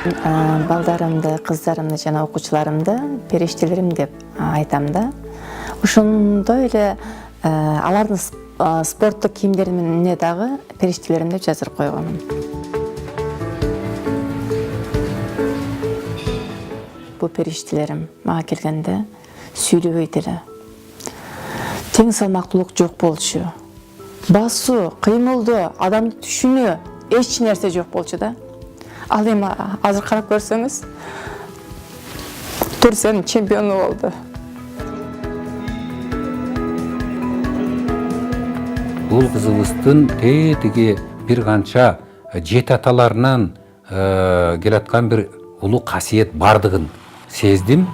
Балдарымды, кыздарымды жана окуучуларымды периштелерим деп айтам да. Ошондой эле алардын спорттук кийимдерине дагы периштелерим деп жаздырып койгонмун. Бул периштелерим мага келгенде сүйлөбөйт эле. Тең салмактуулук жок болчу. Басуу, кыймылдоо, адамды түшүнүү эч нерсе жок болчу да. Ал эми азыр карап көрсөңүз, Турциянын чемпиону болду. Бул кызыбыздын тетиги бир канча жети аталарынан келаткан бир улуу касиет бардыгын сездим.